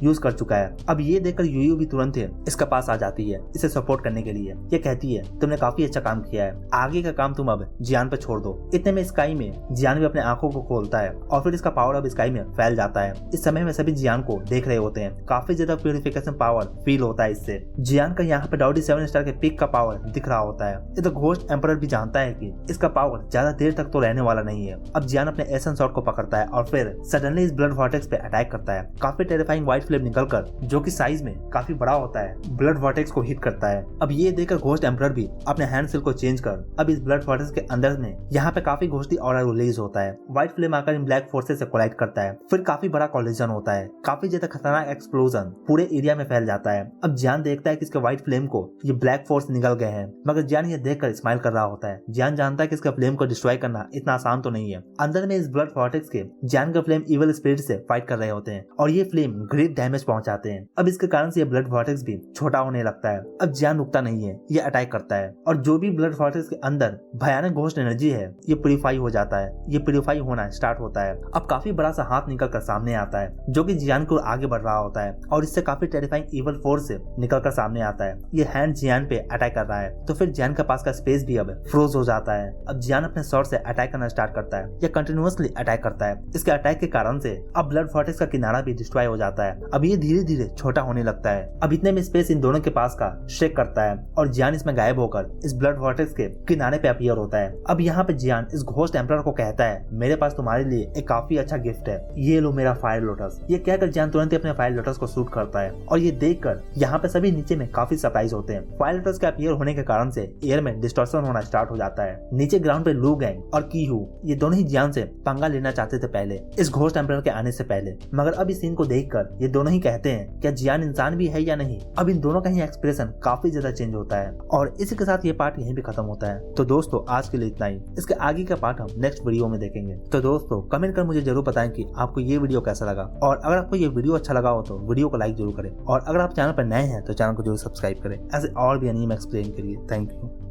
यूज कर चुका है। अब ये देखकर यूयू भी तुरंत इसका पास आ जाती है इसे सपोर्ट करने के लिए। ये कहती है तुमने काफी अच्छा काम किया है, आगे का काम तुम अब जियान पे छोड़ दो। इतने में स्काई में जियान भी अपने आंखों को खोलता है और फिर इसका पावर अब स्काई में फैल जाता है। इस समय में सभी जियान को देख रहे होते हैं। काफी ज्यादा प्यूरिफिकेशन पावर फील होता है इससे। जियान का यहाँ पे डाउडी 7 स्टार के पीक का पावर दिख रहा होता है। इधर घोस्ट एम्परर भी जानता है कि इसका पावर ज्यादा देर तक तो रहने वाला नहीं है। अब जियान अपने एसन सॉर्ड को पकड़ता है और फिर सडनली इस ब्लड वॉर्टेक्स पे अटैक करता है। काफी टेरिफाइंग व्हाइट फ्लेम निकलकर, जो कि साइज में काफी बड़ा होता है, ब्लड वॉर्टेक्स को हिट करता है। अब ये देखकर घोस्ट एम्परर भी अपने हैंड सेल को चेंज कर अब इस ब्लड वॉर्टेक्स के अंदर में यहाँ पे काफी घोस्टी ऑरा रिलीज होता है। व्हाइट फ्लेम आकर इन ब्लैक फोर्सेस से कोलाइड करता है। फिर काफी बड़ा कोलिजन होता है। काफी ज्यादा खतरनाक एक्सप्लोजन पूरे एरिया में फैल जाता है। अब जियान देखता है कि इसके व्हाइट फ्लेम को ये ब्लैक फोर्स निगल गए हैं, मगर जियान ये देखकर स्माइल कर रहा होता है। जियान जानता है कि इसके फ्लेम को डिस्ट्रॉय करना इतना आसान तो नहीं है। अंदर में इस ब्लड वॉर्टेक्स के जियान का फ्लेम इविल स्पिरिट से फाइट कर रहे होते हैं और ये फ्लेम ग्रेट डैमेज पहुंचाते हैं। अब इसके कारण से ये ब्लड वॉर्टेक्स भी छोटा होने लगता है। अब जियान रुकता नहीं है, ये अटैक करता है और जो भी ब्लड वॉर्टेक्स के अंदर भयानक घोस्ट एनर्जी है ये प्यूरिफाई हो जाता है। ये प्यूरिफाई होना स्टार्ट होता है। अब काफी बड़ा सा हाथ निकल कर सामने आता है, जो कि जियान को आगे बढ़ रहा होता है और इससे काफी टेरिफाइंग इवल फोर्स से निकल कर सामने आता है। ये हैंड जियान पे अटैक कर रहा है, तो फिर जियान के पास का स्पेस भी अब फ्रोज हो जाता है। अब जियान अपने स्वॉर्ड से अटैक करना स्टार्ट करता है। यह कंटिन्यूअसली अटैक करता है। इसके अटैक के कारण से अब ब्लड वॉर्टेक्स का किनारा भी डिस्ट्रॉय हो जाता है। अब ये धीरे धीरे छोटा होने लगता है। अब इतने में स्पेस इन दोनों के पास का शेक करता है और जियान इसमें गायब होकर इस ब्लड वॉर्टेक्स के किनारे पे अपीयर होता है। अब यहाँ पे जियान इस घोस्ट एम्परर को कहता है, मेरे पास तुम्हारे लिए एक काफी अच्छा गिफ्ट है, ये लो मेरा फायर लोटस। ये कहकर जियान तुरंत ही अपने फायर लोटस को शूट करता है और ये देखकर यहाँ पे सभी नीचे में काफी सरप्राइज होते हैं। फायर लोटस के अपीयर होने के कारण से एयर में डिस्टॉर्शन होना स्टार्ट हो जाता है। नीचे ग्राउंड पे लू गैंग और कीहू ये दोनों ही जियान से पंगा लेना चाहते थे पहले, इस घोस्ट एम्परर के आने से पहले, मगर अब इस सीन को देखकर ये दोनों ही कहते हैं क्या जियान इंसान भी है या नहीं। अब इन दोनों का ही एक्सप्रेशन काफी ज्यादा चेंज होता है और इसी के साथ ये पार्ट यहीं पे खत्म होता है। तो दोस्तों आज के लिए इतना ही, इसके आगे का पार्ट हम नेक्स्ट वीडियो में देखेंगे। तो दोस्तों कमेंट कर मुझे जरूर बताएं कि आपको ये वीडियो कैसा लगा और अगर आपको ये वीडियो अच्छा लगा हो तो वीडियो को लाइक जरूर करें और अगर आप चैनल पर नए हैं तो चैनल को जरूर सब्सक्राइब करें ऐसे और भी एनीमे एक्सप्लेन के लिए। Thank you.